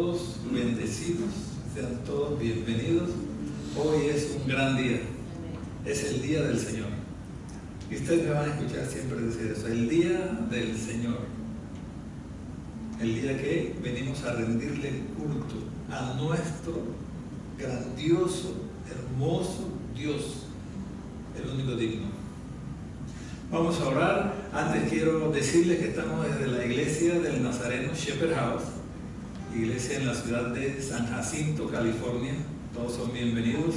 todos bendecidos, sean todos bienvenidos. Hoy es un gran día, es el día del Señor. Y ustedes me van a escuchar siempre decir eso, el día del Señor. El día que venimos a rendirle culto a nuestro grandioso, hermoso Dios, el único digno. Vamos a orar. Antes quiero decirles que estamos desde la iglesia del Nazareno Shepherd House, iglesia en la ciudad de San Jacinto, California. Todos son bienvenidos.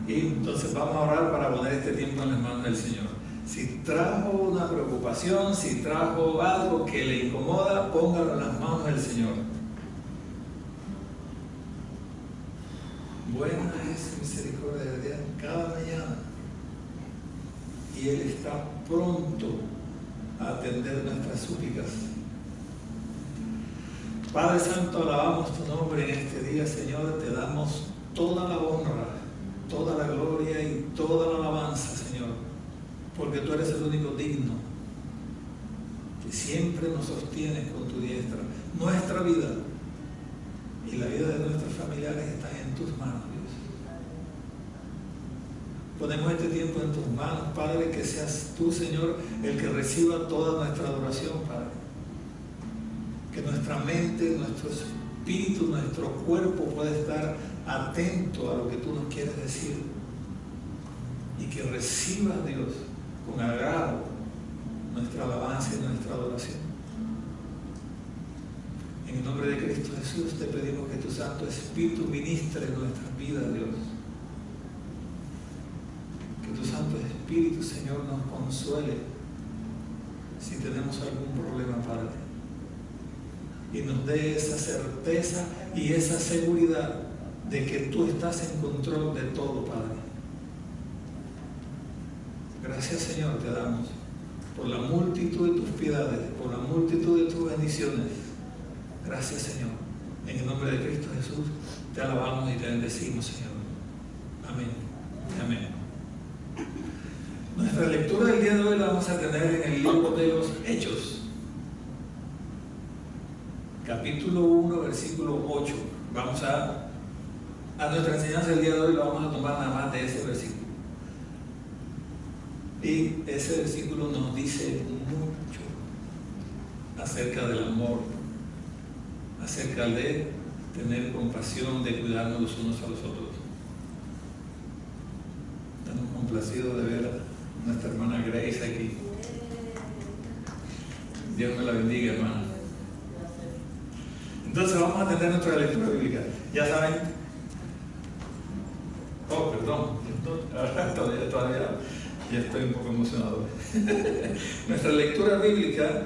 Y entonces vamos a orar para poner este tiempo en las manos del Señor. Si trajo una preocupación, si trajo algo que le incomoda, póngalo en las manos del Señor. Buena es su misericordia de Dios cada mañana. Y Él está pronto a atender nuestras súplicas. Padre Santo, alabamos tu nombre en este día, Señor. Te damos toda la honra, toda la gloria y toda la alabanza, Señor, porque tú eres el único digno, que siempre nos sostienes con tu diestra. Nuestra vida y la vida de nuestros familiares están en tus manos, Dios. Ponemos este tiempo en tus manos, Padre, que seas tú, Señor, el que reciba toda nuestra adoración, Padre. Que nuestra mente, nuestro espíritu, nuestro cuerpo pueda estar atento a lo que tú nos quieres decir. Y que recibas, Dios, con agrado nuestra alabanza y nuestra adoración. En el nombre de Cristo Jesús te pedimos que tu Santo Espíritu ministre en nuestras vidas, Dios. Que tu Santo Espíritu, Señor, nos consuele si tenemos algún problema, Padre. Y nos dé esa certeza y esa seguridad de que tú estás en control de todo, Padre. Gracias, Señor, te damos por la multitud de tus piedades, por la multitud de tus bendiciones. Gracias, Señor. En el nombre de Cristo Jesús te alabamos y te bendecimos, Señor. Amén. Amén. Nuestra lectura del día de hoy la vamos a tener en el libro de los Hechos, capítulo 1, versículo 8. Vamos a nuestra enseñanza del día de hoy la vamos a tomar nada más de ese versículo. Y ese versículo nos dice mucho acerca del amor, acerca de tener compasión, de cuidarnos los unos a los otros. Estamos complacidos de ver a nuestra hermana Grace aquí. Dios me la bendiga, hermana. Entonces vamos a tener nuestra lectura bíblica. Ya saben. Oh, perdón. Todavía ya estoy un poco emocionado. Nuestra lectura bíblica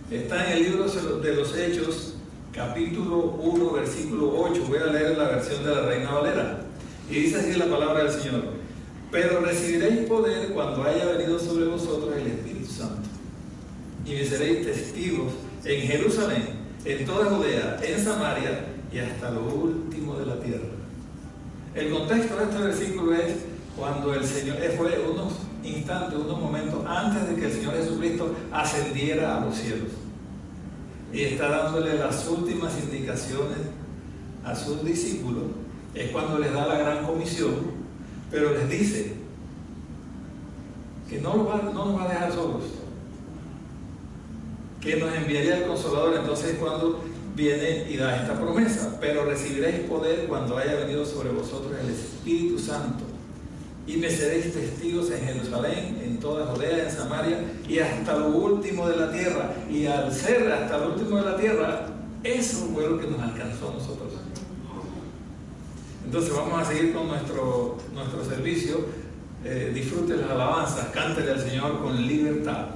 está en el libro de los Hechos, capítulo 1, versículo 8. Voy a leer la versión de la Reina Valera. Y dice así la palabra del Señor: pero recibiréis poder cuando haya venido sobre vosotros el Espíritu Santo. Y me seréis testigos en Jerusalén, en toda Judea, en Samaria y hasta lo último de la tierra. El contexto de este versículo es cuando el Señor, fue unos instantes, unos momentos antes de que el Señor Jesucristo ascendiera a los cielos. Y está dándole las últimas indicaciones a sus discípulos. Es cuando les da la gran comisión, pero les dice que no nos va a dejar solos, que nos enviaría el Consolador. Entonces cuando viene y da esta promesa: pero recibiréis poder cuando haya venido sobre vosotros el Espíritu Santo, y me seréis testigos en Jerusalén, en toda Judea, en Samaria y hasta lo último de la tierra. Y al ser hasta lo último de la tierra, eso fue lo que nos alcanzó a nosotros. Entonces vamos a seguir con nuestro servicio. Disfrute las alabanzas, cántele al Señor con libertad.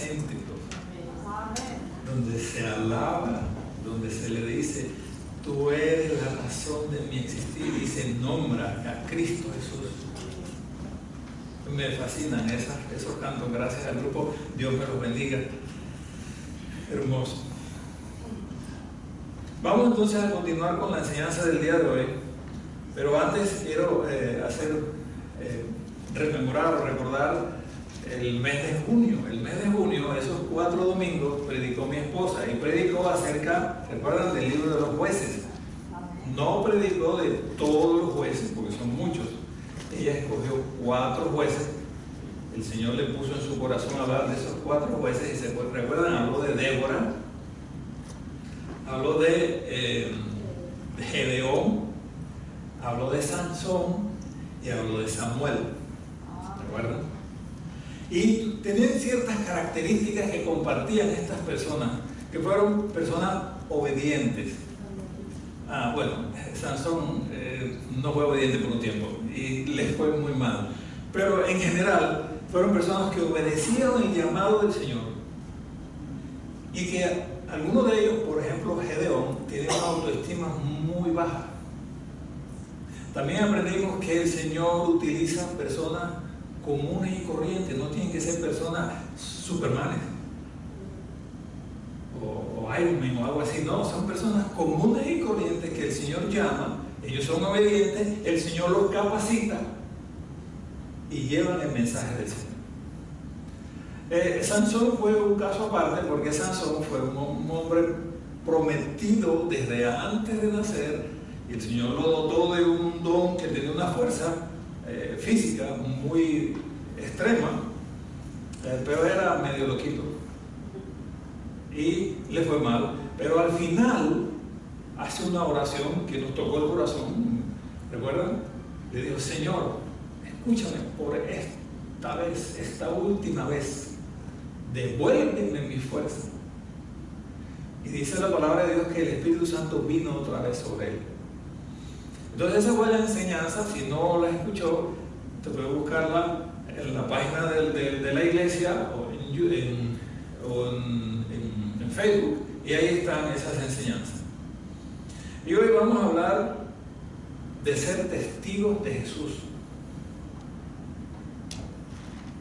céntrico, donde se alaba, donde se le dice, tú eres la razón de mi existir, y se nombra a Cristo Jesús. Me fascinan esos cantos, gracias al grupo, Dios me los bendiga. Hermoso. Vamos entonces a continuar con la enseñanza del día de hoy, pero antes quiero rememorar o recordar el mes de junio. El mes de junio, esos 4 domingos, predicó mi esposa y predicó acerca, ¿recuerdan?, del libro de los jueces. No predicó de todos los jueces, porque son muchos. Ella escogió 4 jueces. El Señor le puso en su corazón hablar de esos 4 jueces, y se recuerdan, habló de Débora, habló de Gedeón, habló de Sansón y habló de Samuel. ¿Recuerdan? Y tenían ciertas características que compartían estas personas, que fueron personas obedientes. Bueno, Sansón no fue obediente por un tiempo y les fue muy mal, pero en general fueron personas que obedecieron el llamado del Señor, y que algunos de ellos, por ejemplo Gedeón, tiene una autoestima muy baja. También aprendimos que el Señor utiliza personas comunes y corrientes, no tienen que ser personas supermanes o Iron Man o algo así, no, son personas comunes y corrientes que el Señor llama, ellos son obedientes, el Señor los capacita y llevan el mensaje del Señor. Sansón fue un caso aparte, porque Sansón fue un hombre prometido desde antes de nacer, y el Señor lo dotó de un don que tenía una fuerza física muy extrema, pero era medio loquito y le fue mal, pero al final hace una oración que nos tocó el corazón. ¿Recuerdan? Le dijo, Señor, escúchame por esta vez, esta última vez, devuélveme mi fuerza. Y dice la palabra de Dios que el Espíritu Santo vino otra vez sobre él. Entonces esa fue la enseñanza. Si no la escuchó, te puedes buscarla en la página de la iglesia o en Facebook, y ahí están esas enseñanzas. Y hoy vamos a hablar de ser testigos de Jesús,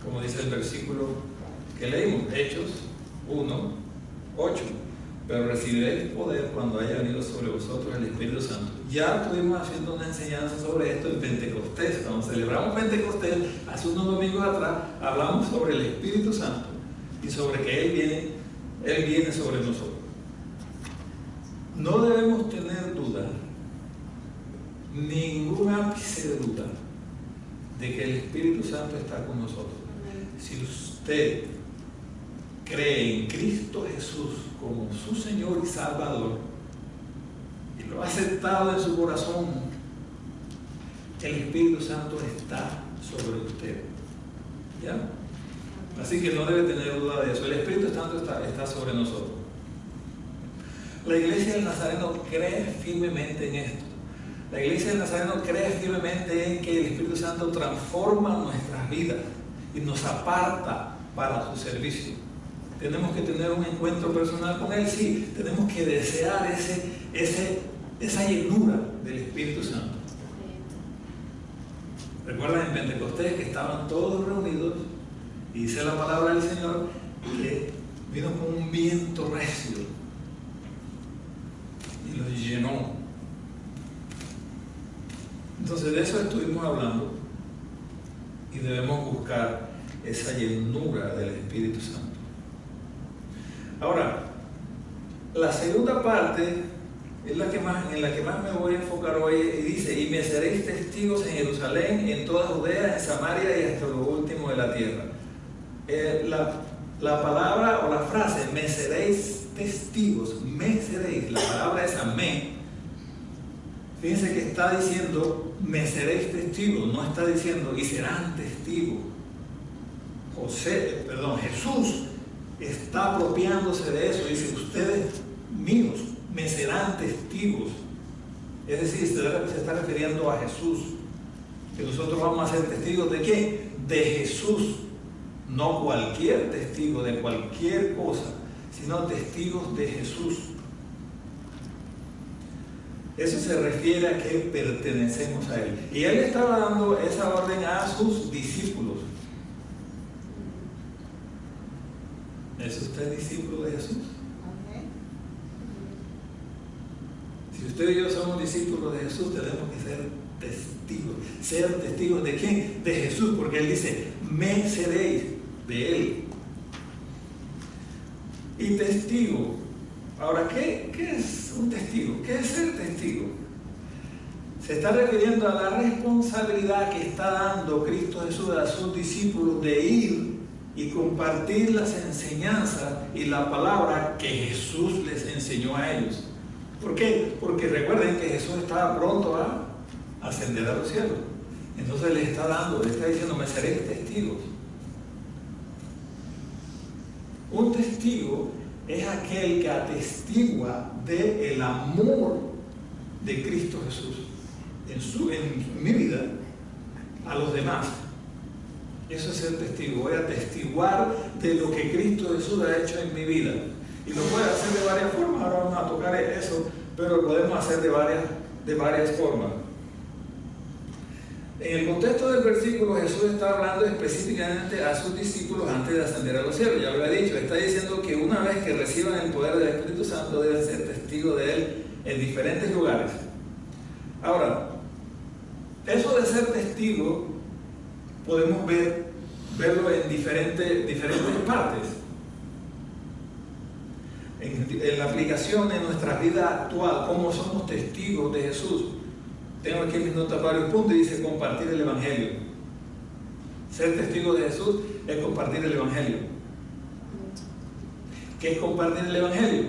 como dice el versículo que leímos, Hechos 1:8. Pero recibiréis poder cuando haya venido sobre vosotros el Espíritu Santo. Ya estuvimos haciendo una enseñanza sobre esto en Pentecostés. Cuando celebramos Pentecostés, hace unos domingos atrás, hablamos sobre el Espíritu Santo y sobre que Él viene sobre nosotros. No debemos tener duda, ningún ápice de duda, de que el Espíritu Santo está con nosotros. Si usted cree en Cristo Jesús como su Señor y Salvador y lo ha aceptado en su corazón, el Espíritu Santo está sobre usted. ¿Ya? Así que no debe tener duda de eso. El Espíritu Santo está sobre nosotros. La Iglesia del Nazareno cree firmemente en esto. La Iglesia del Nazareno cree firmemente en que el Espíritu Santo transforma nuestras vidas y nos aparta para su servicio. Tenemos que tener un encuentro personal con Él, sí. Tenemos que desear esa llenura del Espíritu Santo. Recuerdan en Pentecostés que estaban todos reunidos y dice la palabra del Señor que vino con un viento recio y los llenó. Entonces de eso estuvimos hablando, y debemos buscar esa llenura del Espíritu Santo. Ahora, la segunda parte es en la que más me voy a enfocar hoy, y dice, y me seréis testigos en Jerusalén, en toda Judea, en Samaria y hasta lo último de la tierra. La palabra o la frase, me seréis testigos, me seréis, la palabra esa, fíjense que está diciendo, me seréis testigos, no está diciendo, y serán testigos. Jesús está apropiándose de eso, dice, ustedes míos me serán testigos. Es decir, se está refiriendo a Jesús, que nosotros vamos a ser testigos ¿de qué? De Jesús. No cualquier testigo de cualquier cosa, sino testigos de Jesús. Eso se refiere a que pertenecemos a Él. Y Él estaba dando esa orden a sus discípulos. ¿Es usted discípulo de Jesús? Si usted y yo somos discípulos de Jesús, tenemos que ser testigos. ¿Ser testigos de quién? De Jesús, porque Él dice, me seréis de Él. Y testigo. Ahora, ¿qué es un testigo? ¿Qué es ser testigo? Se está refiriendo a la responsabilidad que está dando Cristo Jesús a sus discípulos de ir y compartir las enseñanzas y la palabra que Jesús les enseñó a ellos. ¿Por qué? Porque recuerden que Jesús estaba pronto a ascender a los cielos. Entonces le está diciendo, me seréis testigos. Un testigo es aquel que atestigua del amor de Cristo Jesús en mi vida a los demás. Eso es ser testigo. Voy a atestiguar de lo que Cristo Jesús ha hecho en mi vida. Y lo puede hacer de varias formas. Ahora vamos a tocar eso, pero lo podemos hacer de varias formas. En el contexto del versículo, Jesús está hablando específicamente a sus discípulos antes de ascender a los cielos. Ya lo he dicho, está diciendo que una vez que reciban el poder del Espíritu Santo deben ser testigos de Él en diferentes lugares. Ahora, eso de ser testigo podemos verlo en diferentes partes. En la aplicación en nuestra vida actual, cómo somos testigos de Jesús. Tengo aquí en mis notas varios puntos y dice compartir el Evangelio. Ser testigo de Jesús es compartir el Evangelio. ¿Qué es compartir el Evangelio?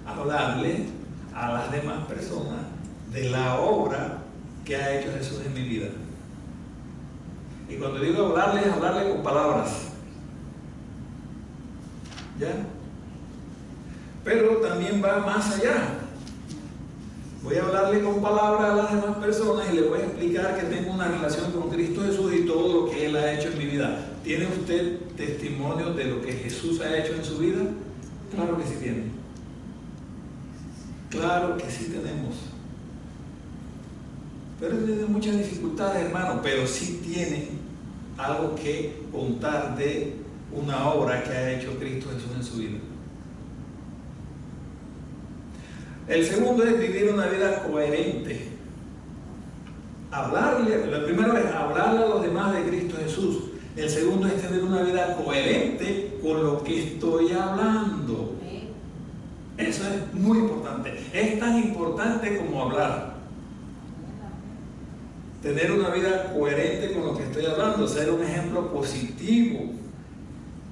Hablarle a las demás personas de la obra que ha hecho Jesús en mi vida. Y cuando digo hablarle, es hablarle con palabras. ¿Ya? Pero también va más allá. Voy a hablarle con palabras a las demás personas y le voy a explicar que tengo una relación con Cristo Jesús y todo lo que Él ha hecho en mi vida. ¿Tiene usted testimonio de lo que Jesús ha hecho en su vida? Claro que sí tiene. Claro que sí tenemos. Pero tiene muchas dificultades, hermano, pero sí tiene algo que contar de una obra que ha hecho Cristo Jesús en su vida. El segundo es vivir una vida coherente. Lo primero es hablarle a los demás de Cristo Jesús. El segundo es tener una vida coherente con lo que estoy hablando. Eso es muy importante. Es tan importante como hablar. Tener una vida coherente con lo que estoy hablando, ser un ejemplo positivo,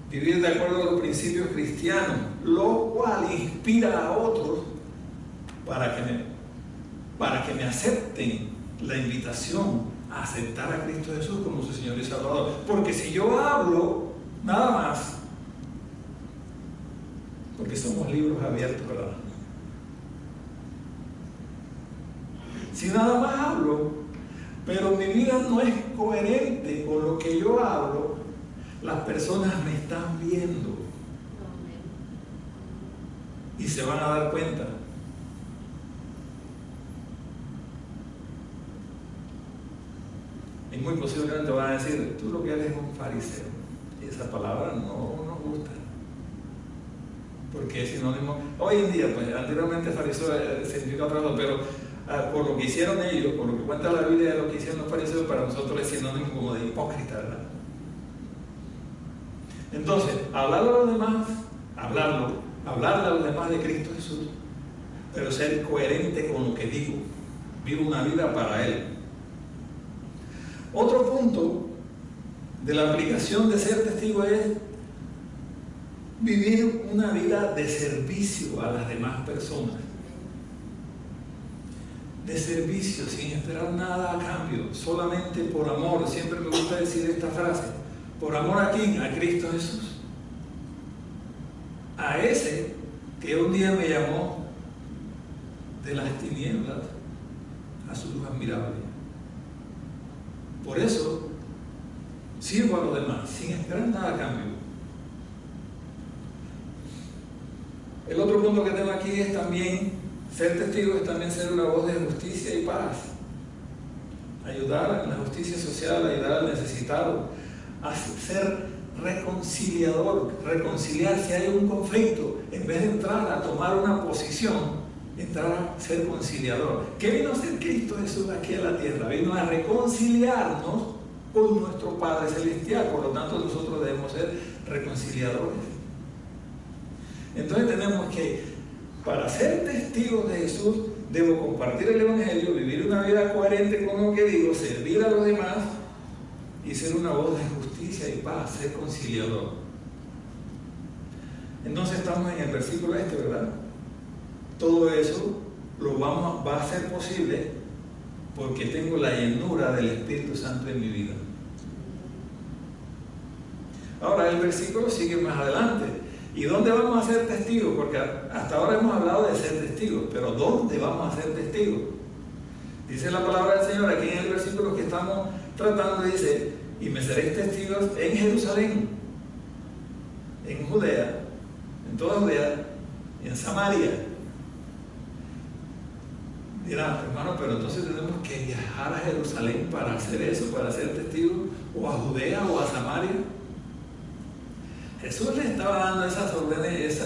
vivir de acuerdo a los principios cristianos, lo cual inspira a otros para que me acepten la invitación a aceptar a Cristo Jesús como su Señor y Salvador. Porque si yo hablo nada más, porque somos libros abiertos, ¿verdad? Si nada más hablo, pero mi vida no es coherente con lo que yo hablo, las personas me están viendo y se van a dar cuenta. Y muy posiblemente van a decir, tú lo que eres es un fariseo. Y esa palabra no nos gusta. Porque es sinónimo. Hoy en día, pues anteriormente fariseo significa otra cosa, pero por lo que hicieron ellos, por lo que cuenta la Biblia de lo que hicieron los fariseos, para nosotros es sinónimo como de hipócrita, ¿verdad? Entonces, hablarle a los demás, hablarle a los demás de Cristo Jesús, pero ser coherente con lo que digo. Vivo una vida para Él. Otro punto de la aplicación de ser testigo es vivir una vida de servicio a las demás personas. De servicio, sin esperar nada a cambio, solamente por amor. Siempre me gusta decir esta frase: ¿por amor a quién? A Cristo Jesús. A ese que un día me llamó de las tinieblas a su luz admirable. Por eso sirvo a los demás, sin esperar nada a cambio. El otro punto que tengo aquí es también, ser testigo es también ser una voz de justicia y paz. Ayudar en la justicia social, ayudar al necesitado, a ser reconciliador, reconciliar si hay un conflicto, en vez de entrar a tomar una posición, entrar a ser conciliador. ¿Qué vino a hacer Cristo Jesús aquí a la tierra? Vino a reconciliarnos con nuestro Padre Celestial, por lo tanto nosotros debemos ser reconciliadores. Entonces tenemos que, para ser testigos de Jesús, debo compartir el Evangelio, vivir una vida coherente con lo que digo, servir a los demás y ser una voz de justicia y paz, ser conciliador. Entonces estamos en el versículo ¿verdad? Todo eso va a ser posible porque tengo la llenura del Espíritu Santo en mi vida. Ahora el versículo sigue más adelante. ¿Y dónde vamos a ser testigos? Porque hasta ahora hemos hablado de ser testigos, pero ¿dónde vamos a ser testigos? Dice la palabra del Señor aquí en el versículo que estamos tratando, dice: y me seréis testigos en Jerusalén, en Judea, en toda Judea y en Samaria. Dirán, hermano, pero entonces tenemos que viajar a Jerusalén para hacer eso, para ser testigos, o a Judea o a Samaria. Jesús les estaba dando esas órdenes,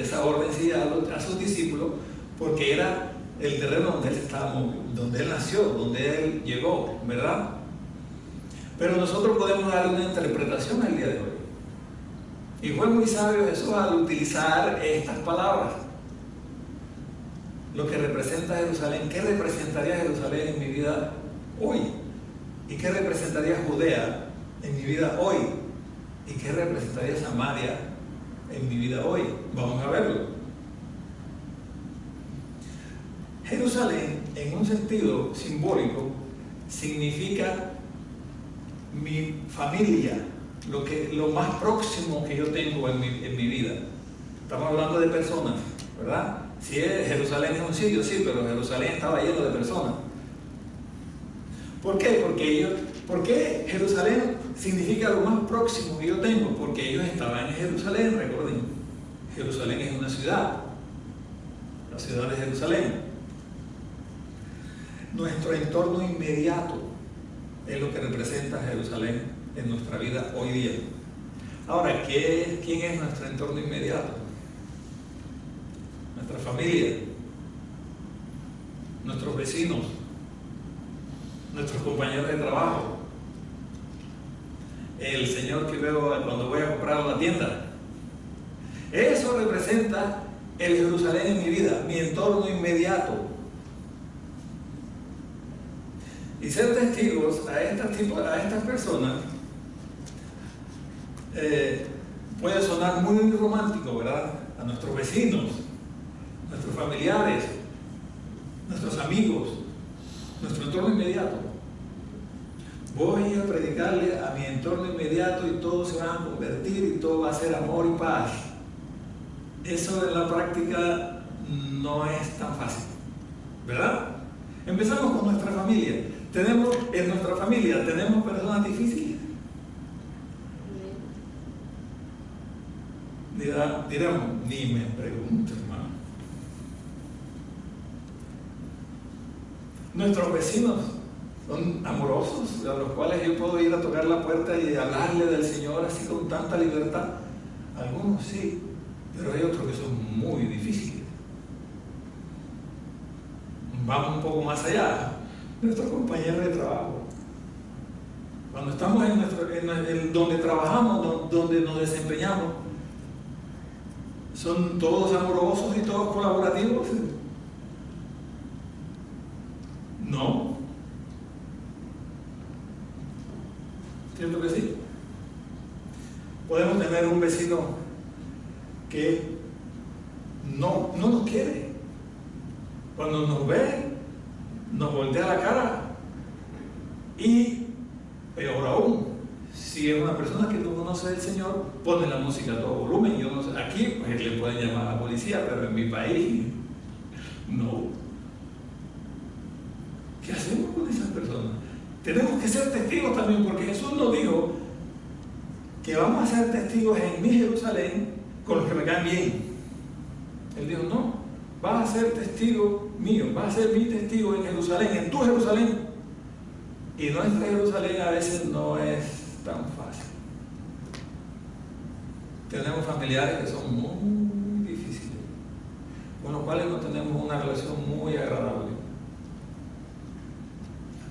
esa ordencilla a sus discípulos, porque era el terreno donde él nació, donde él llegó, ¿verdad? Pero nosotros podemos darle una interpretación al día de hoy. Y fue muy sabio Jesús al utilizar estas palabras. Lo que representa Jerusalén, ¿qué representaría Jerusalén en mi vida hoy? ¿Y qué representaría Judea en mi vida hoy? ¿Y qué representaría Samaria en mi vida hoy? Vamos a verlo. Jerusalén, en un sentido simbólico, significa mi familia, lo más próximo que yo tengo en mi vida. Estamos hablando de personas, ¿verdad? Si Jerusalén es un sitio, sí, pero Jerusalén estaba lleno de personas. ¿Por qué? ¿Por qué Jerusalén significa lo más próximo que yo tengo? Porque ellos estaban en Jerusalén, recuerden. Jerusalén es una ciudad, la ciudad de Jerusalén. Nuestro entorno inmediato es lo que representa Jerusalén en nuestra vida hoy día. Ahora, ¿quién es nuestro entorno inmediato? Nuestra familia, nuestros vecinos, nuestros compañeros de trabajo, el señor que veo cuando voy a comprar a la tienda. Eso representa el Jerusalén en mi vida, mi entorno inmediato. Y ser testigos a estas personas puede sonar muy romántico, ¿verdad? A nuestros vecinos, nuestros familiares, nuestros amigos, nuestro entorno inmediato. Voy a predicarle a mi entorno inmediato y todos se van a convertir y todo va a ser amor y paz. Eso en la práctica no es tan fácil, ¿verdad? Empezamos con nuestra familia. En nuestra familia tenemos personas difíciles. Diremos, ni me pregunte, hermano. Nuestros vecinos son amorosos, a los cuales yo puedo ir a tocar la puerta y hablarle del Señor así con tanta libertad. Algunos sí, pero hay otros que son muy difíciles. Vamos un poco más allá. Nuestros compañeros de trabajo. Cuando estamos en donde trabajamos, donde nos desempeñamos, ¿son todos amorosos y todos colaborativos? No. ¿Cierto que sí? Podemos tener un vecino que no nos quiere. Cuando nos ve, nos voltea la cara. Y peor aún, si es una persona que no conoce al Señor, pone la música a todo volumen. Yo no sé, aquí pues le pueden llamar a la policía, pero en mi país no. ¿Qué hacemos con esas personas? Tenemos que ser testigos también, porque Jesús nos dijo que vamos a ser testigos en mi Jerusalén con los que me caen bien. Él dijo, no, vas a ser testigo mío, vas a ser mi testigo en Jerusalén, en tu Jerusalén. Y nuestra Jerusalén a veces no es tan fácil. Tenemos familiares que son muy difíciles, con los cuales no tenemos una relación muy agradable.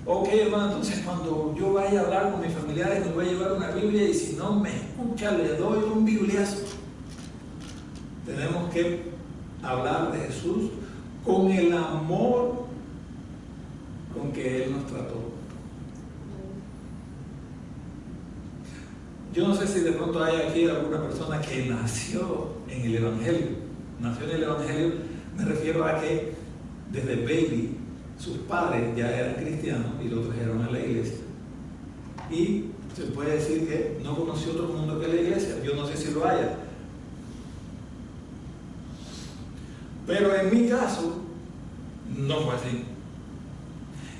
Ok, hermano, entonces cuando yo vaya a hablar con mis familiares me voy a llevar una Biblia y si no me escucha le doy un bibliazo. Tenemos que hablar de Jesús con el amor con que Él nos trató. Yo no sé si de pronto hay aquí alguna persona que nació en el Evangelio. Nació en el Evangelio, me refiero a que desde baby sus padres ya eran cristianos y lo trajeron a la iglesia. Y se puede decir que no conoció otro mundo que la iglesia. Yo no sé si lo haya. Pero en mi caso, no fue así.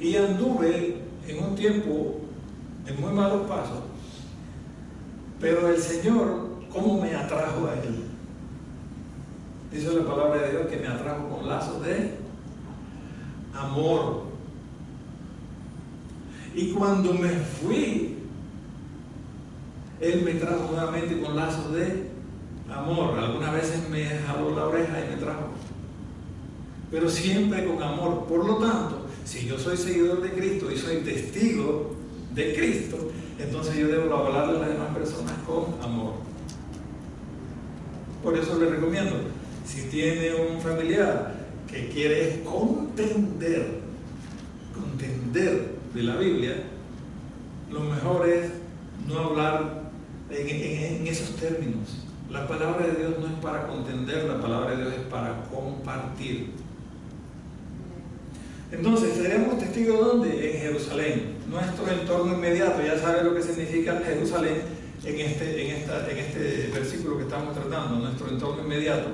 Y anduve en un tiempo en muy malos pasos. Pero el Señor, ¿cómo me atrajo a Él? Dice la palabra de Dios que me atrajo con lazos de amor. Y cuando me fui, Él me trajo nuevamente con lazos de amor. Algunas veces me jaló la oreja y me trajo, pero siempre con amor. Por lo tanto, si yo soy seguidor de Cristo y soy testigo de Cristo, entonces yo debo hablarle a las demás personas con amor. Por eso le recomiendo, si tiene un familiar que quiere contender de la Biblia, lo mejor es no hablar en esos términos. La palabra de Dios no es para contender, la palabra de Dios es para compartir. Entonces, seremos testigos ¿dónde? En Jerusalén, nuestro entorno inmediato. Ya sabe lo que significa Jerusalén en este versículo que estamos tratando, nuestro entorno inmediato,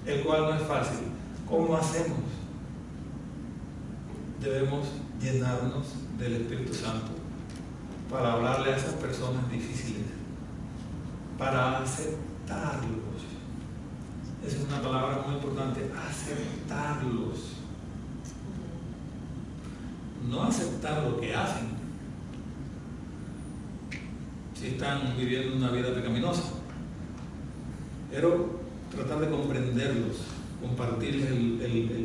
el cual no es fácil. ¿Cómo hacemos? Debemos llenarnos del Espíritu Santo para hablarle a esas personas difíciles, para aceptarlos. Esa es una palabra muy importante, aceptarlos. No aceptar lo que hacen, si están viviendo una vida pecaminosa, pero tratar de comprenderlos, compartirles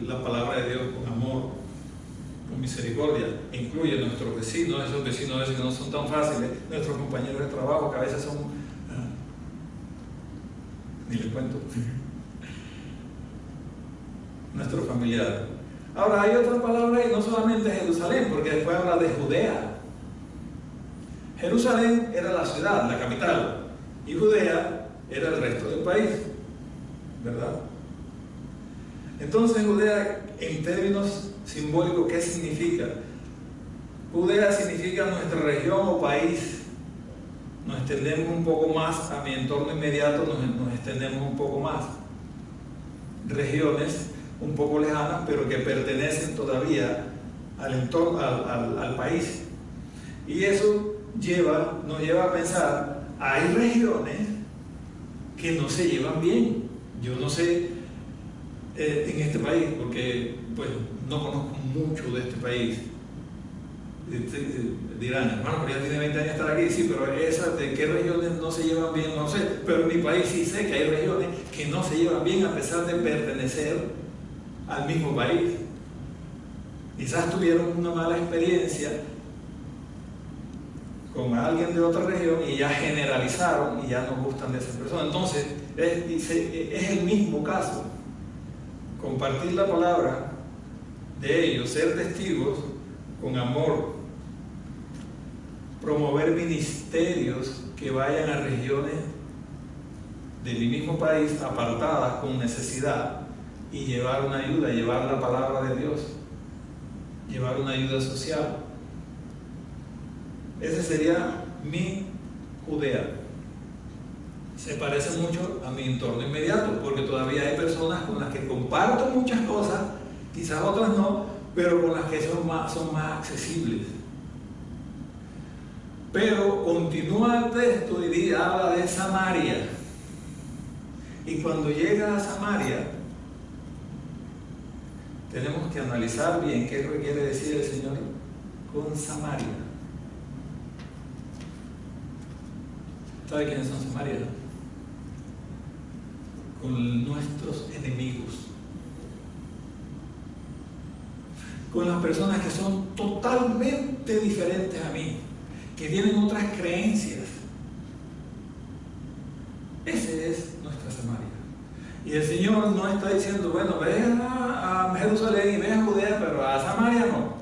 la palabra de Dios con amor, con misericordia. Incluye a nuestros vecinos, esos vecinos a veces que no son tan fáciles, nuestros compañeros de trabajo que a veces son, ni les cuento, nuestros familiares. Ahora hay otra palabra y no solamente Jerusalén, porque después habla de Judea. Jerusalén era la ciudad, la capital, y Judea era el resto del país, ¿verdad? Entonces Judea, en términos simbólicos, ¿qué significa? Judea significa nuestra región o país. Nos extendemos un poco más a mi entorno inmediato, nos extendemos un poco más. Regiones un poco lejanas, pero que pertenecen todavía al entorno, al país. Y eso nos lleva a pensar, hay regiones que no se llevan bien. Yo no sé en este país, porque pues no conozco mucho de este país. Dirán, hermano, pero ya tiene 20 años estar aquí. Sí, pero esas de qué regiones no se llevan bien, no sé. Pero en mi país sí sé que hay regiones que no se llevan bien a pesar de pertenecer al mismo país. Quizás tuvieron una mala experiencia con alguien de otra región y ya generalizaron y ya no gustan de esa persona. Entonces, es el mismo caso. Compartir la palabra de ellos, ser testigos con amor, promover ministerios que vayan a regiones de mi mismo país apartadas con necesidad y llevar una ayuda, llevar la palabra de Dios, llevar una ayuda social. Ese sería mi Judea. Se parece mucho a mi entorno inmediato, porque todavía hay personas con las que comparto muchas cosas, quizás otras no, pero con las que son más accesibles. Pero continúa el texto y habla de Samaria. Y cuando llega a Samaria, tenemos que analizar bien qué es lo que quiere decir el Señor con Samaria. ¿Sabe quiénes son Samaria? Con nuestros enemigos, con las personas que son totalmente diferentes a mí, que tienen otras creencias. Ese es nuestra Samaria. Y el Señor no está diciendo, bueno, ve a Jerusalén y ve a Judea, pero a Samaria no.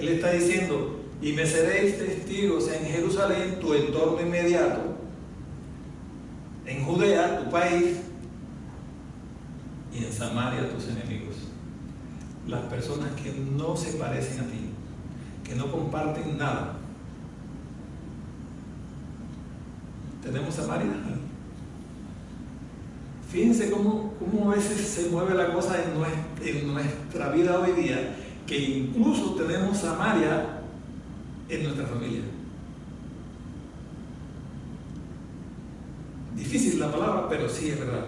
Él está diciendo, y me seréis testigos en Jerusalén, tu entorno inmediato, en Judea, tu país, y en Samaria, tus enemigos. Las personas que no se parecen a ti, que no comparten nada. ¿Tenemos Samaria? Fíjense cómo a veces se mueve la cosa en nuestra vida hoy día, que incluso tenemos Samaria en nuestra familia. Difícil la palabra, pero sí es verdad.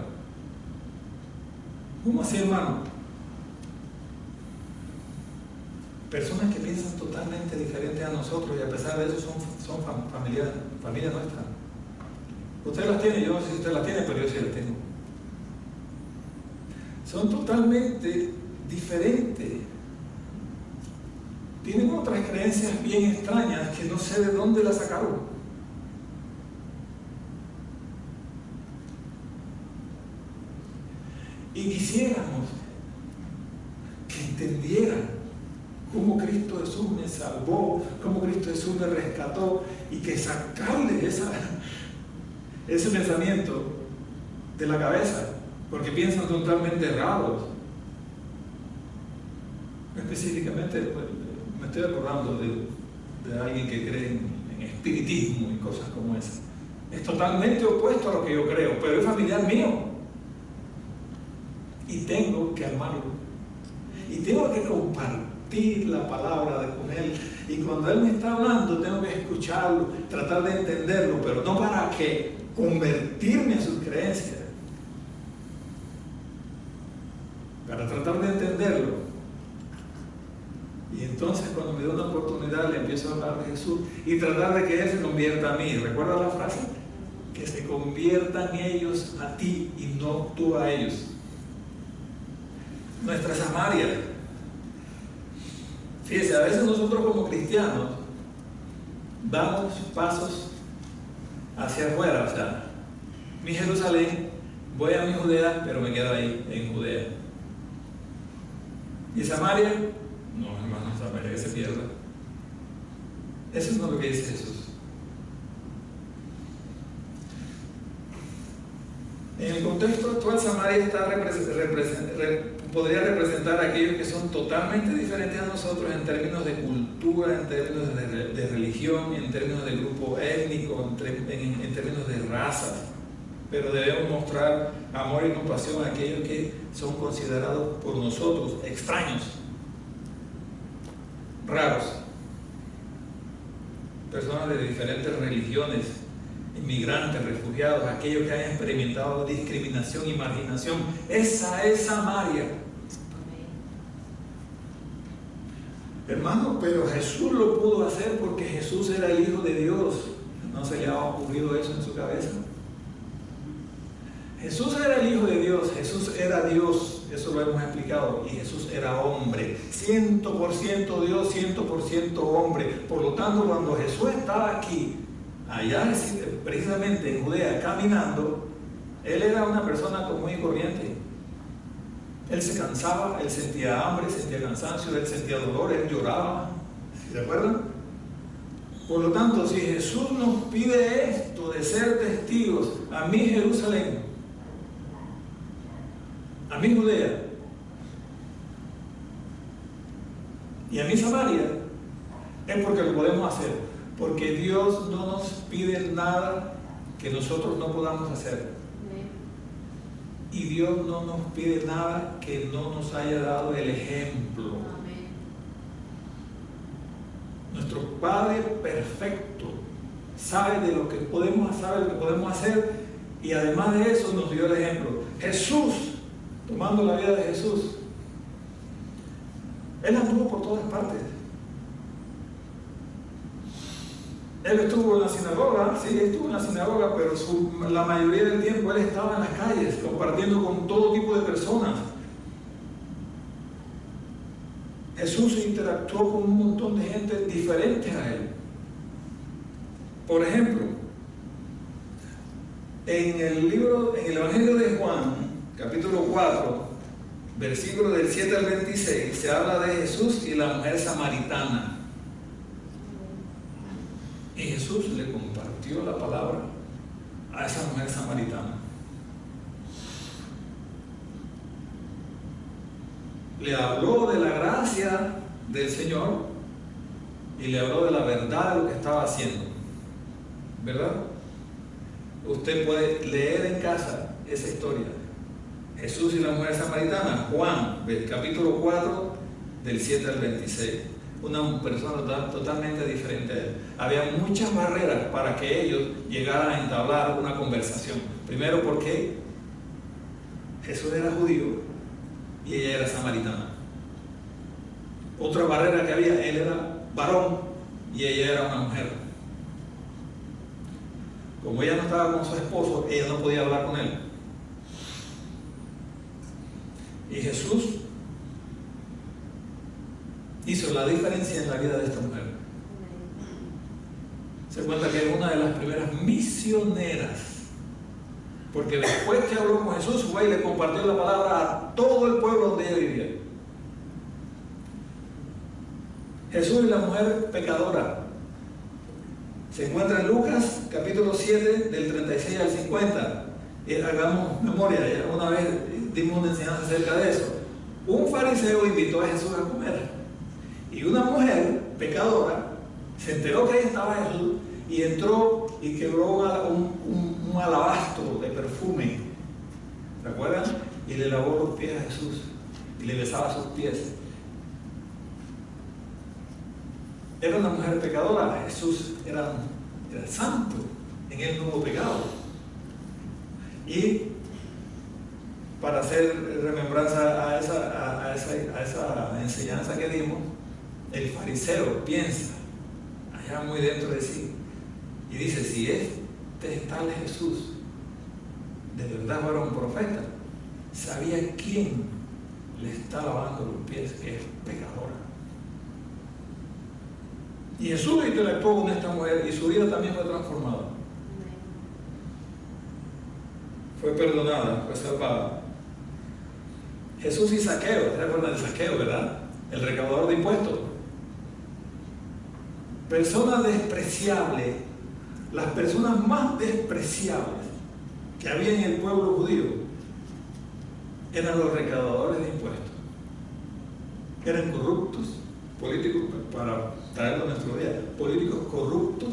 ¿Cómo así, hermano? Personas que piensan totalmente diferente a nosotros y a pesar de eso son familia nuestra. Usted las tiene, yo no sé si usted las tiene, pero yo sí las tengo. Son totalmente diferentes. Tienen otras creencias bien extrañas que no sé de dónde las sacaron. Y quisiéramos que entendieran cómo Cristo Jesús me salvó, cómo Cristo Jesús me rescató, y que sacarle ese pensamiento de la cabeza, porque piensan totalmente errados. Específicamente, pues, me estoy acordando de alguien que cree en espiritismo y cosas como esas. Es totalmente opuesto a lo que yo creo, pero es familiar mío. Y tengo que amarlo. Y tengo que compartir la palabra con él. Y cuando él me está hablando, tengo que escucharlo, tratar de entenderlo, pero no para que convertirme en sus creencias. Para tratar de entenderlo. Y entonces cuando me da una oportunidad le empiezo a hablar de Jesús y tratar de que él se convierta a mí. ¿Recuerda la frase? Que se conviertan ellos a ti y no tú a ellos. Nuestra Samaria. Fíjese, a veces nosotros como cristianos damos pasos hacia afuera, o sea, mi Jerusalén, voy a mi Judea, pero me quedo ahí en Judea. ¿Y Samaria? No, hermano, Samaria que se pierda. Eso no es lo que dice Jesús. En el contexto actual, Samaria podría representar a aquellos que son totalmente diferentes a nosotros en términos de cultura, en términos de religión, en términos de grupo étnico, en términos de razas. Pero debemos mostrar amor y compasión a aquellos que son considerados por nosotros extraños, raros, personas de diferentes religiones, inmigrantes, refugiados, aquellos que han experimentado discriminación y marginación. Esa es Samaria. Hermano, pero Jesús lo pudo hacer porque Jesús era el Hijo de Dios. ¿No se le ha ocurrido eso en su cabeza? Jesús era el Hijo de Dios, Jesús era Dios, eso lo hemos explicado, y Jesús era hombre, 100% Dios, 100% hombre. Por lo tanto, cuando Jesús estaba aquí, allá precisamente en Judea, caminando, él era una persona común y corriente. Él se cansaba, él sentía hambre, sentía cansancio, él sentía dolor, él lloraba. ¿Se acuerdan? Por lo tanto, si Jesús nos pide esto de ser testigos a mi Jerusalén, a mi Judea y a mi Samaria, es porque lo podemos hacer, porque Dios no nos pide nada que nosotros no podamos hacer. Y Dios no nos pide nada que no nos haya dado el ejemplo. Amén. Nuestro Padre perfecto sabe de lo que podemos hacer Y además de eso nos dio el ejemplo. Jesús, tomando la vida de Jesús, Él anduvo por todas partes. Él estuvo en la sinagoga, sí, estuvo en la sinagoga, pero la mayoría del tiempo Él estaba en las calles, compartiendo con todo tipo de personas. Jesús interactuó con un montón de gente diferente a Él. Por ejemplo, en el Evangelio de Juan, capítulo 4, versículo del 7 al 26, se habla de Jesús y la mujer samaritana. Y Jesús le compartió la palabra a esa mujer samaritana. Le habló de la gracia del Señor y le habló de la verdad de lo que estaba haciendo. ¿Verdad? Usted puede leer en casa esa historia. Jesús y la mujer samaritana, Juan, capítulo 4, del 7 al 26. Una persona totalmente diferente a él. Había muchas barreras para que ellos llegaran a entablar una conversación. Primero porque Jesús era judío y ella era samaritana. Otra barrera que había, él era varón y ella era una mujer. Como ella no estaba con su esposo, ella no podía hablar con él. Y Jesús hizo la diferencia en la vida de esta mujer. Se cuenta que es una de las primeras misioneras, porque después que habló con Jesús, fue y le compartió la palabra a todo el pueblo donde ella vivía. Jesús y la mujer pecadora se encuentra en Lucas capítulo 7 del 36 al 50. Hagamos memoria, ya una vez dimos una enseñanza acerca de eso. Un fariseo invitó a Jesús a comer y una mujer pecadora se enteró que ahí estaba Jesús y entró y quebró un alabastro de perfume, ¿se acuerdan? Y le lavó los pies a Jesús y le besaba sus pies. Era una mujer pecadora. Jesús era santo, en él no hubo pecado. Y para hacer remembranza a esa enseñanza que dimos, el fariseo piensa allá muy dentro de sí y dice: si este es tal Jesús, de verdad era un profeta, sabía quién le está lavando los pies, que es pecadora. Y Jesús interactuó con esta mujer y su vida también fue transformada. Fue perdonada, fue salvada. Jesús y Zaqueo, ¿se acuerdan de Zaqueo, verdad? El recaudador de impuestos. Personas despreciables, las personas más despreciables que había en el pueblo judío eran los recaudadores de impuestos. Eran corruptos, políticos, para traerlo a nuestro día, políticos corruptos,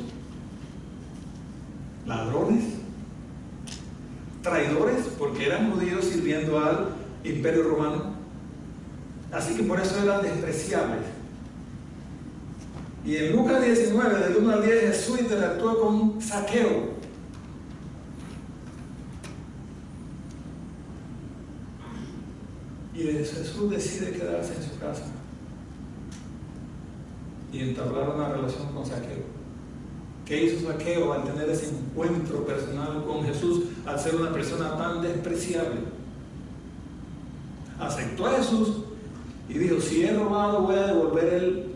ladrones, traidores, porque eran judíos sirviendo al Imperio Romano. Así que por eso eran despreciables. Y en Lucas 19, del 1 al 10, Jesús interactuó con Zaqueo. Y Jesús decide quedarse en su casa y entablar una relación con Zaqueo. ¿Qué hizo Zaqueo al tener ese encuentro personal con Jesús, al ser una persona tan despreciable? Aceptó a Jesús y dijo: si he robado, voy a devolver el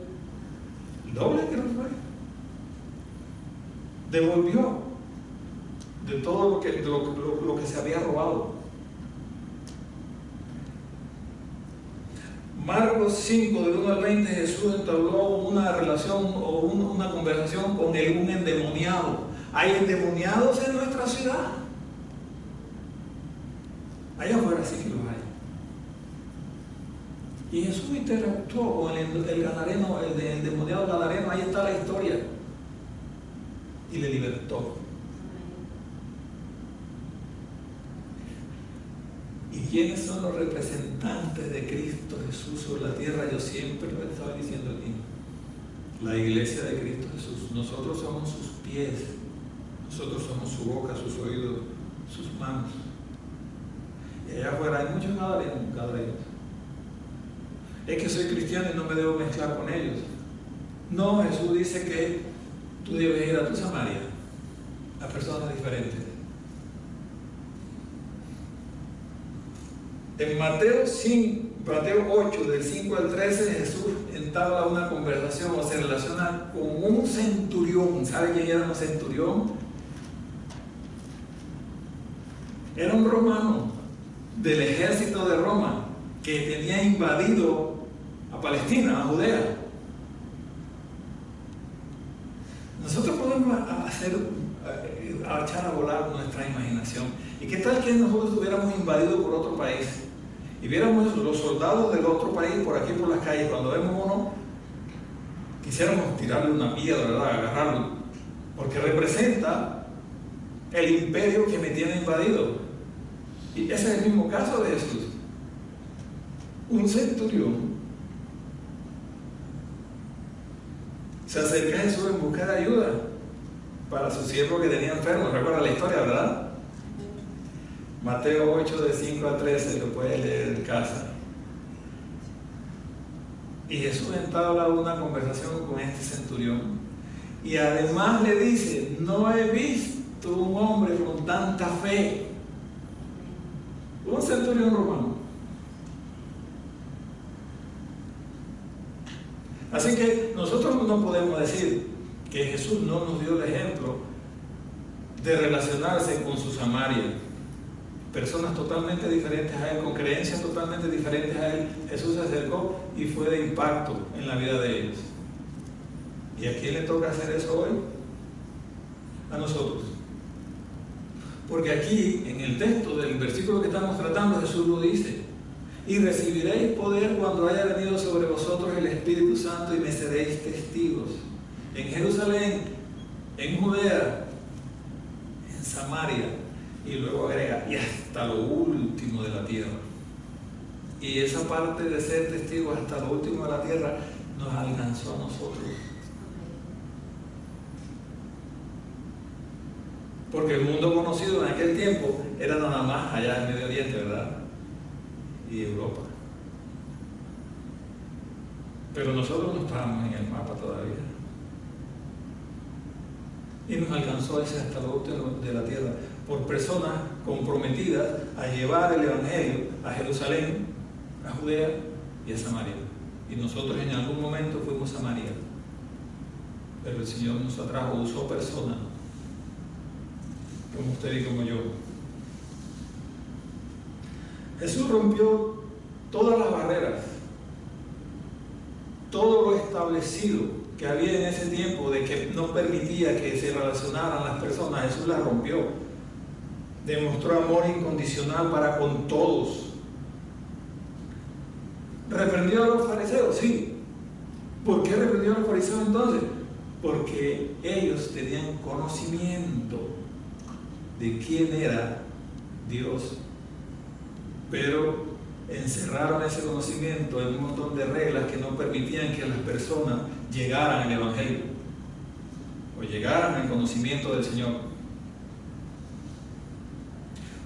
doble que robé. Devolvió de todo lo que se había robado. Marcos 5, del 1 al 20, Jesús entabló una relación o una conversación con un endemoniado. Hay endemoniados en nuestra ciudad. Allá afuera sí que los hay. Y Jesús interactuó con el gadareno, el endemoniado gadareno. Ahí está la historia. Y le libertó. ¿Y quiénes son los representantes de Cristo Jesús sobre la tierra? Yo siempre lo estaba diciendo aquí. La iglesia de Cristo Jesús. Nosotros somos sus pies, nosotros somos su boca, sus oídos, sus manos. Y allá afuera hay muchos gadarenos. Es que soy cristiano y no me debo mezclar con ellos. No, Jesús dice que tú debes ir a tu Samaria, a personas diferentes. En Mateo 8, del 5 al 13, Jesús entabla una conversación o se relaciona con un centurión. ¿Sabe quién era un centurión? Era un romano del ejército de Roma que tenía invadido a Palestina, a Judea. Nosotros podemos echar a volar nuestra imaginación. ¿Y qué tal que nosotros estuviéramos invadidos por otro país? Y viéramos los soldados del otro país por aquí por las calles. Cuando vemos uno, quisiéramos tirarle una piedra, ¿verdad? Agarrarlo, porque representa el imperio que me tiene invadido. Y ese es el mismo caso de Jesús. Un centurión se acerca a Jesús en busca de ayuda para su siervo que tenía enfermo. ¿Recuerda la historia, verdad? Mateo 8, de 5 a 13, lo puede leer en casa. Y Jesús entabla una conversación con este centurión. Y además le dice: no he visto un hombre con tanta fe. Un centurión romano. Así que nosotros no podemos decir que Jesús no nos dio el ejemplo de relacionarse con su Samaria. Personas totalmente diferentes a Él, con creencias totalmente diferentes a Él. Jesús se acercó y fue de impacto en la vida de ellos. ¿Y a quién le toca hacer eso hoy? A nosotros. Porque aquí, en el texto del versículo que estamos tratando, Jesús lo dice: y recibiréis poder cuando haya venido sobre vosotros el Espíritu Santo y me seréis testigos. En Jerusalén, en Judea, en Samaria, y luego agrega, y hasta lo último de la tierra. Y esa parte de ser testigos hasta lo último de la tierra nos alcanzó a nosotros. Porque el mundo conocido en aquel tiempo era nada más allá en Medio Oriente, ¿verdad? Y Europa. Pero nosotros no estábamos en el mapa todavía. Y nos alcanzó ese hasta lo último de la tierra, por personas comprometidas a llevar el Evangelio a Jerusalén, a Judea y a Samaria. Y nosotros en algún momento fuimos a Samaria. Pero el Señor nos atrajo, usó personas como usted y como yo. Jesús rompió todas las barreras, todo lo establecido que había en ese tiempo de que no permitía que se relacionaran las personas. Jesús las rompió. Demostró amor incondicional para con todos. ¿Reprendió a los fariseos? Sí. ¿Por qué reprendió a los fariseos entonces? Porque ellos tenían conocimiento de quién era Dios, pero encerraron ese conocimiento en un montón de reglas que no permitían que las personas llegaran al Evangelio o llegaran al conocimiento del Señor.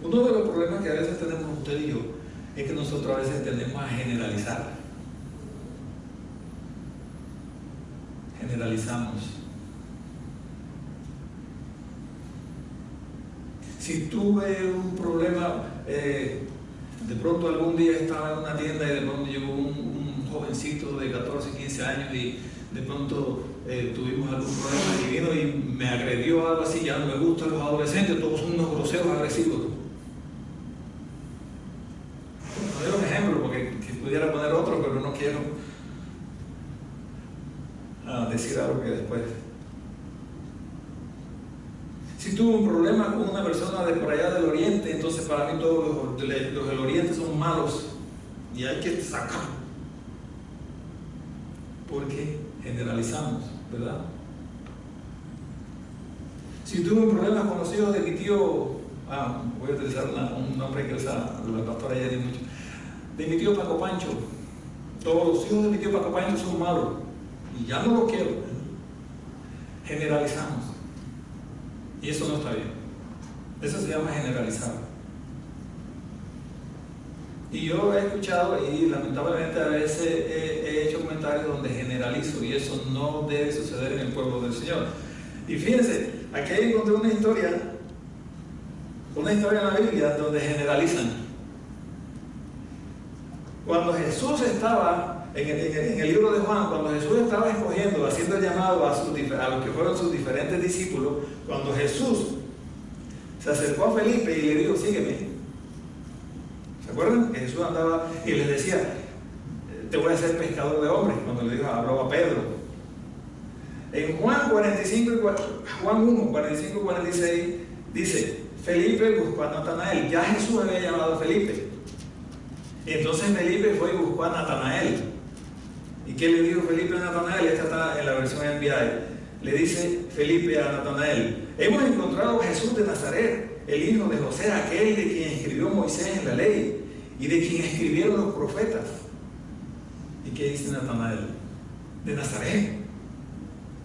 Uno de los problemas que a veces tenemos usted y yo es que nosotros a veces tendemos a generalizar. Generalizamos. Si tuve un problema, de pronto algún día estaba en una tienda y de pronto llegó un jovencito de 14, 15 años y de pronto tuvimos algún problema y vino y me agredió algo así. Ya no me gustan los adolescentes, todos son unos groseros agresivos. No doy un ejemplo porque pudiera poner otro, pero no quiero decir algo que después. Si tuvo un problema con una persona de por allá del oriente, entonces para mí todos los del oriente son malos y hay que sacar. Porque generalizamos, ¿verdad? Si tuve un problema con los hijos de mi tío, voy a utilizar un nombre que usa la pastora Jenny mucho, de mi tío Paco Pancho. Todos los hijos de mi tío Paco Pancho son malos y ya no los quiero. Generalizamos. Y eso no está bien. Eso se llama generalizar. Y yo he escuchado y lamentablemente a veces he hecho comentarios donde generalizo, y eso no debe suceder en el pueblo del Señor. Y fíjense, aquí encontré una historia en la Biblia donde generalizan. Cuando Jesús estaba en el libro de Juan, cuando Jesús estaba escogiendo, haciendo el llamado a los que fueron sus diferentes discípulos, cuando Jesús se acercó a Felipe y le dijo, sígueme. ¿Se acuerdan? Que Jesús andaba y les decía, te voy a hacer pescador de hombres, cuando le dijo, habló a Pedro. En Juan 1, 45 y 46 dice, Felipe buscó a Natanael. Ya Jesús había llamado a Felipe. Entonces Felipe fue y buscó a Natanael. ¿Y qué le dijo Felipe a Natanael? Esta está en la versión enviada. Le dice Felipe a Natanael, hemos encontrado a Jesús de Nazaret, el hijo de José, aquel de quien escribió Moisés en la ley y de quien escribieron los profetas. ¿Y qué dice Natanael? De Nazaret.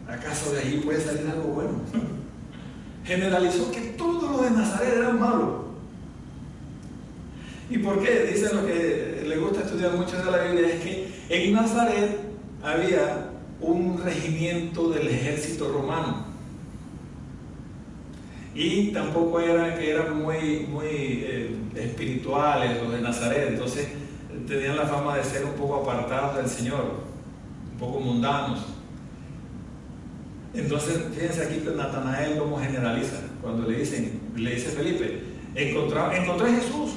¿Acaso de allí puede salir algo bueno? Generalizó que todos los de Nazaret eran malos. ¿Y por qué? Dicen los que les gusta estudiar mucho de la Biblia, es que en Nazaret había un regimiento del ejército romano. Y tampoco eran muy espirituales los de Nazaret, entonces tenían la fama de ser un poco apartados del Señor, un poco mundanos. Entonces, fíjense aquí que Natanael cómo generaliza, cuando le dice Felipe, encontré a Jesús,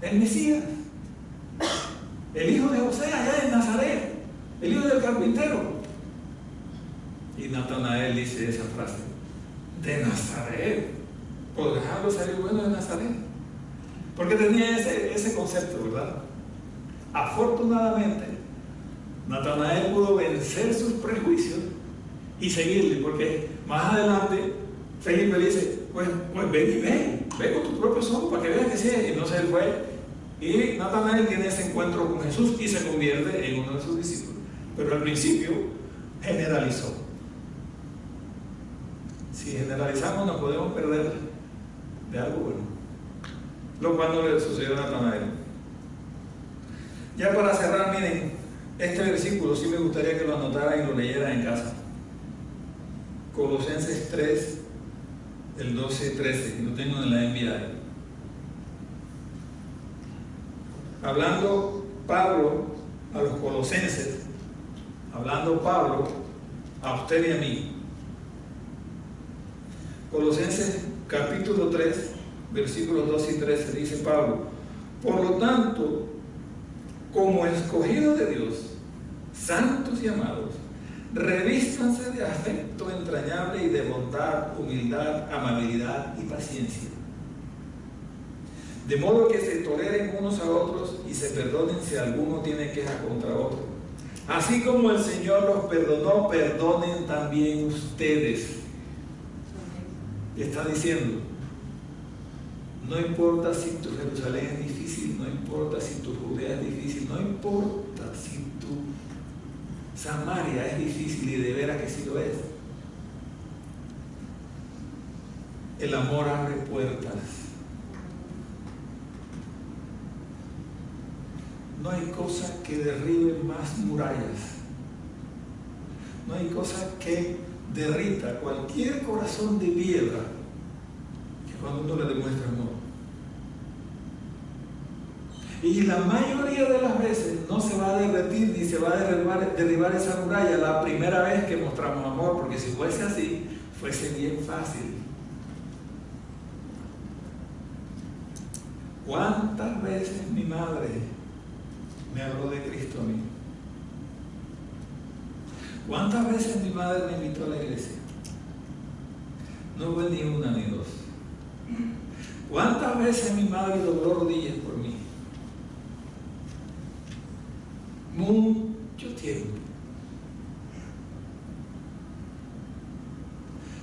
el Mesías, el hijo de José allá en Nazaret, el hijo del carpintero. Y Natanael dice esa frase, de Nazaret, ¿podrás algo salir bueno de Nazaret? Porque tenía ese concepto, ¿verdad? Afortunadamente, Natanael pudo vencer sus prejuicios y seguirle, porque más adelante Felipe le dice, pues ven y ven con tus propios ojos para que veas que sí. Y entonces él fue, y Natanael tiene ese encuentro con Jesús y se convierte en uno de sus discípulos. Pero al principio generalizó. Si generalizamos nos podemos perder de algo bueno, lo cual no le sucedió a Natanael. Ya para cerrar, miren, este versículo sí me gustaría que lo anotaran y lo leyeran en casa. Colosenses 3, el 12 y 13, que lo tengo en la enviada. Hablando Pablo a los colosenses, hablando Pablo a usted y a mí. Colosenses capítulo 3, versículos 12 y 13, dice Pablo, por lo tanto, como escogidos de Dios, santos y amados, revístanse de afecto entrañable y de bondad, humildad, amabilidad y paciencia. De modo que se toleren unos a otros y se perdonen si alguno tiene queja contra otro. Así como el Señor los perdonó, perdonen también ustedes. Y está diciendo, no importa si tu Jerusalén es difícil, no importa si tu Judea es difícil, no importa si tu Samaria es difícil, y de veras que sí lo es. El amor abre puertas. No hay cosa que derribe más murallas. No hay cosa que derrita cualquier corazón de piedra que cuando uno le demuestra amor. Y la mayoría de las veces no se va a derretir ni se va a derribar esa muralla la primera vez que mostramos amor, porque si fuese así, fuese bien fácil. ¿Cuántas veces mi madre me habló de Cristo a mí? ¿Cuántas veces mi madre me invitó a la iglesia? No fue ni una ni dos. ¿Cuántas veces mi madre dobló rodillas por mí? Mucho tiempo.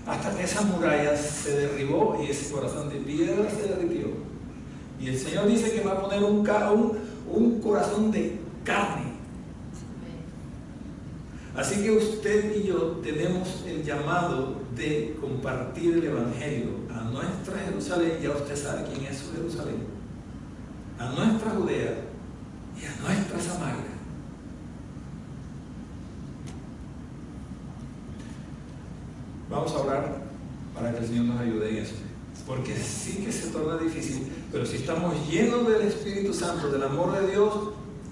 Hasta que esa muralla se derribó y ese corazón de piedra se derritió. Y el Señor dice que va a poner un corazón de carne. Así que usted y yo tenemos el llamado de compartir el Evangelio a nuestra Jerusalén, ya usted sabe quién es su Jerusalén, a nuestra Judea y a nuestra Samaria. Vamos a orar para que el Señor nos ayude en eso, porque sí que se torna difícil, pero si estamos llenos del Espíritu Santo, del amor de Dios,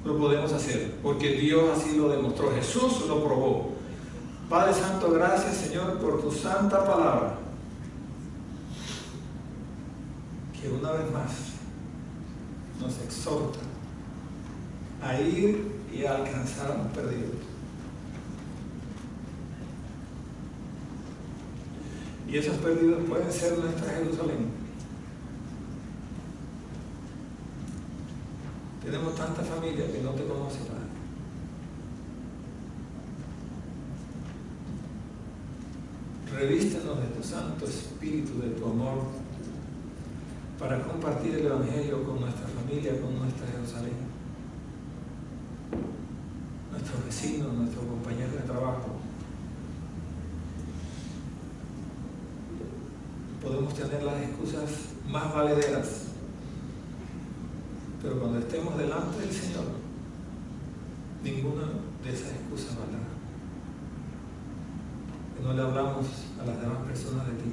lo podemos hacer, porque Dios así lo demostró, Jesús lo probó. Padre Santo, gracias, Señor, por tu santa palabra, que una vez más nos exhorta a ir y a alcanzar a los perdidos. Y esos perdidos pueden ser nuestra Jerusalén. Tenemos tanta familia que no te conoce, Padre. Revístenos de tu Santo Espíritu, de tu amor, para compartir el Evangelio con nuestra familia, con nuestra Jerusalén, nuestros vecinos, nuestros compañeros de trabajo. Podemos tener las excusas más valederas, pero cuando estemos delante del Señor, ninguna de esas excusas valdrá. Que no le hablamos a las demás personas de ti,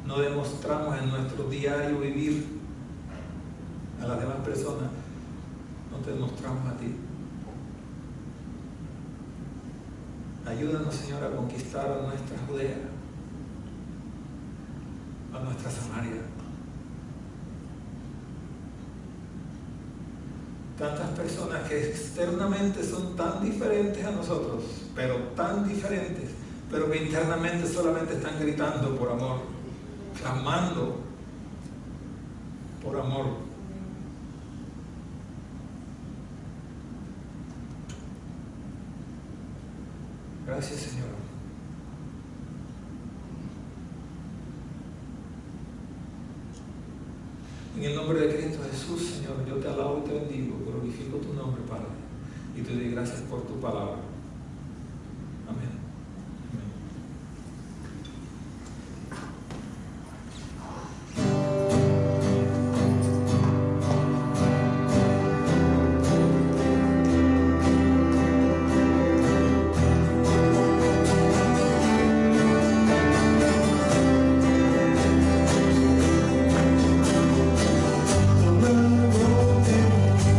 no demostramos en nuestro diario vivir a las demás personas, no te demostramos a ti. Ayúdanos, Señor, a conquistar a nuestra Judea, a nuestra Samaria. Tantas personas que externamente son tan diferentes a nosotros, pero tan diferentes, pero que internamente solamente están gritando por amor, clamando por amor. Gracias, Señor. En el nombre de Cristo Jesús, Señor, yo te alabo y te bendigo, glorifico tu nombre, Padre, y te doy gracias por tu palabra. Amén.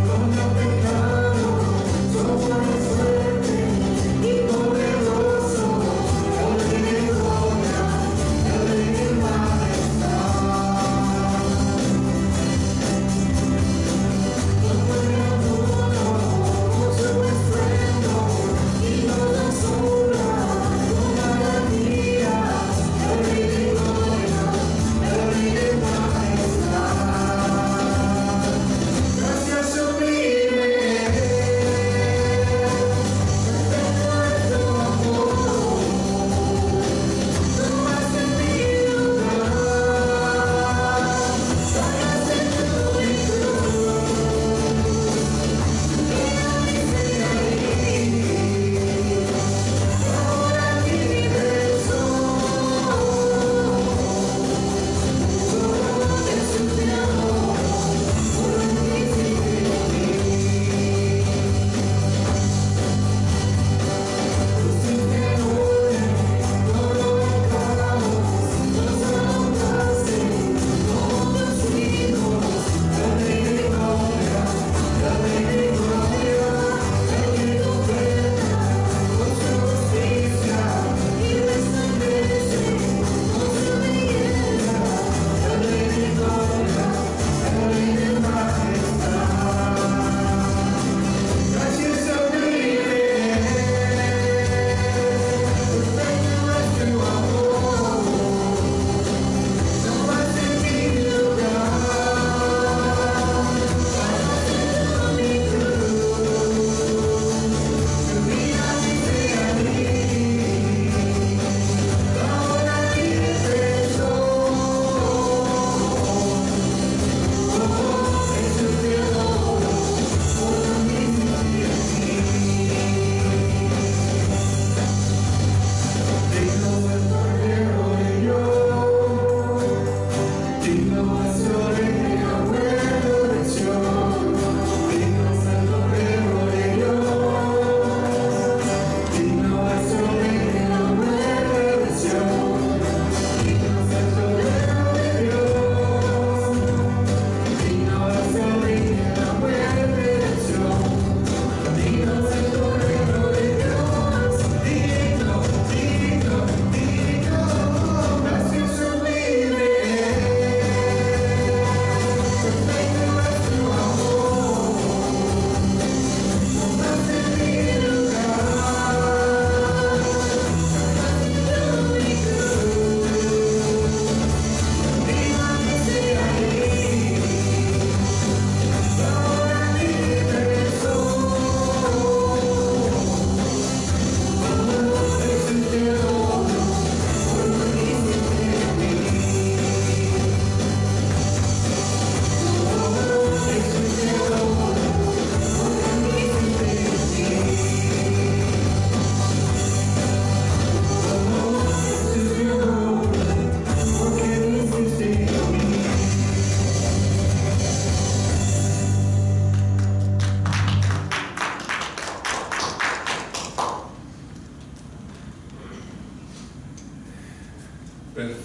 Con el pecado, solo puedes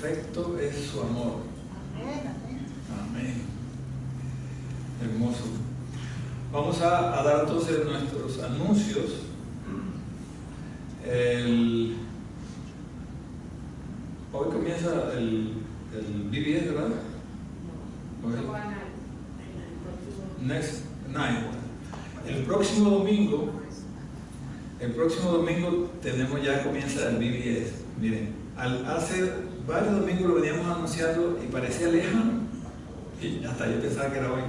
perfecto es su amor. Amén. Hermoso. Vamos a dar entonces nuestros anuncios. Hoy comienza el BBS, ¿verdad? Next night. El próximo domingo tenemos ya, comienza el BBS. Miren, hace varios domingos lo veníamos anunciando y parecía lejano, y hasta yo pensaba que era hoy.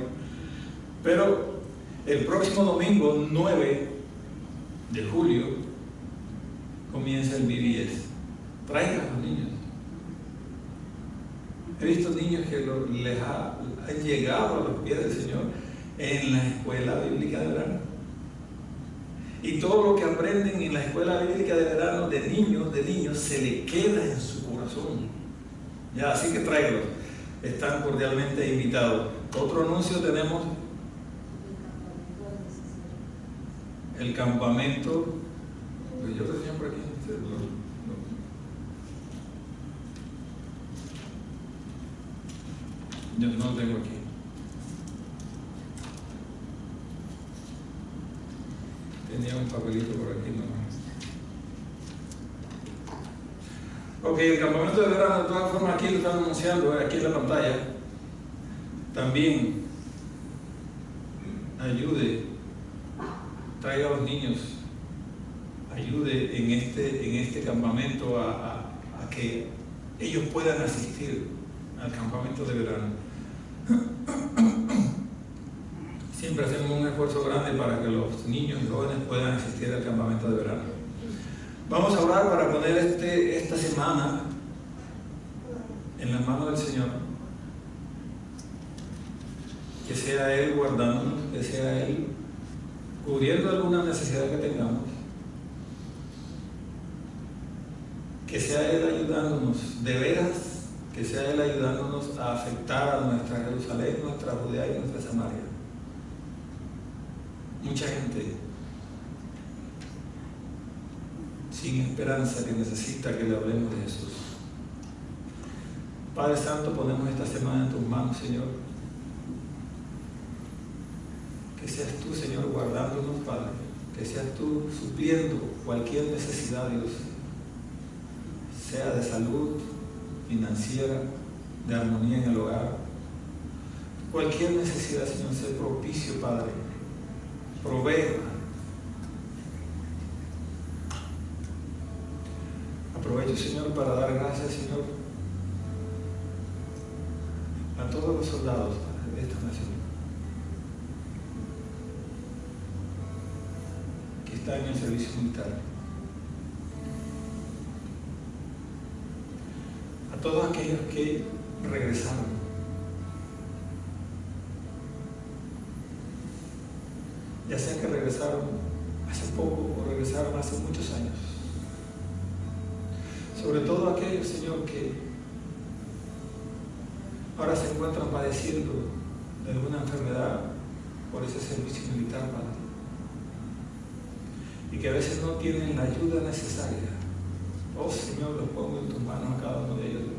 Pero el próximo domingo 9 de julio comienza el BBS. Traigan a los niños. He visto niños que han llegado a los pies del Señor en la escuela bíblica de verano. Y todo lo que aprenden en la escuela bíblica de verano de niños, se le queda en su corazón. Ya, así que tráiganlos. Están cordialmente invitados. Otro anuncio tenemos: el campamento. Pues yo lo tenía por aquí. Yo no lo tengo aquí. Tenía un papelito por aquí nomás. Ok, el campamento de verano, de todas formas, aquí lo están anunciando, aquí en la pantalla. También ayude, traiga a los niños, ayude en este campamento a que ellos puedan asistir al campamento de verano. Siempre hacemos un esfuerzo grande para que los niños y jóvenes puedan asistir al campamento de verano. Vamos a orar para poner esta semana en las manos del Señor. Que sea Él guardándonos, que sea Él cubriendo alguna necesidad que tengamos. Que sea Él ayudándonos, de veras, que sea Él ayudándonos a afectar a nuestra Jerusalén, nuestra Judea y nuestra Samaria. Mucha gente sin esperanza que necesita que le hablemos de Jesús. Padre Santo, ponemos esta semana en tus manos, Señor. Que seas tú, Señor, guardándonos, Padre. Que seas tú supliendo cualquier necesidad, Dios, sea de salud, financiera, de armonía en el hogar. Cualquier necesidad, Señor, sea propicio, Padre. Provee. Aprovecho, Señor, para dar gracias, Señor, a todos los soldados, Padre, de esta nación que están en el servicio militar, a todos aquellos que regresaron, ya sea que regresaron hace poco o regresaron hace muchos años. Sobre todo aquellos, Señor, que ahora se encuentran padeciendo de alguna enfermedad por ese servicio militar, Padre, y que a veces no tienen la ayuda necesaria. Oh Señor, los pongo en tus manos a cada uno de ellos, Dios.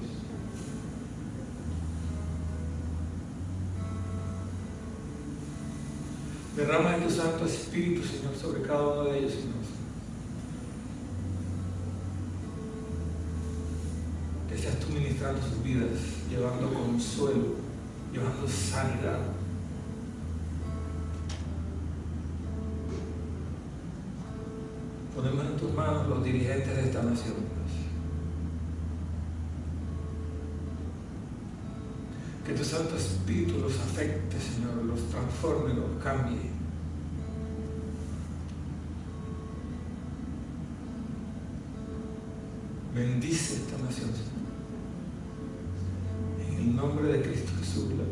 Derrama de tu Santo Espíritu, Señor, sobre cada uno de ellos, Señor. Que seas tú ministrando sus vidas, llevando consuelo, llevando sanidad. Ponemos en tus manos los dirigentes de esta nación, Dios. Que tu Santo Espíritu los afecte, Señor, los transforme, los cambie. Bendice esta nación, Señor. En el nombre de Cristo Jesús, la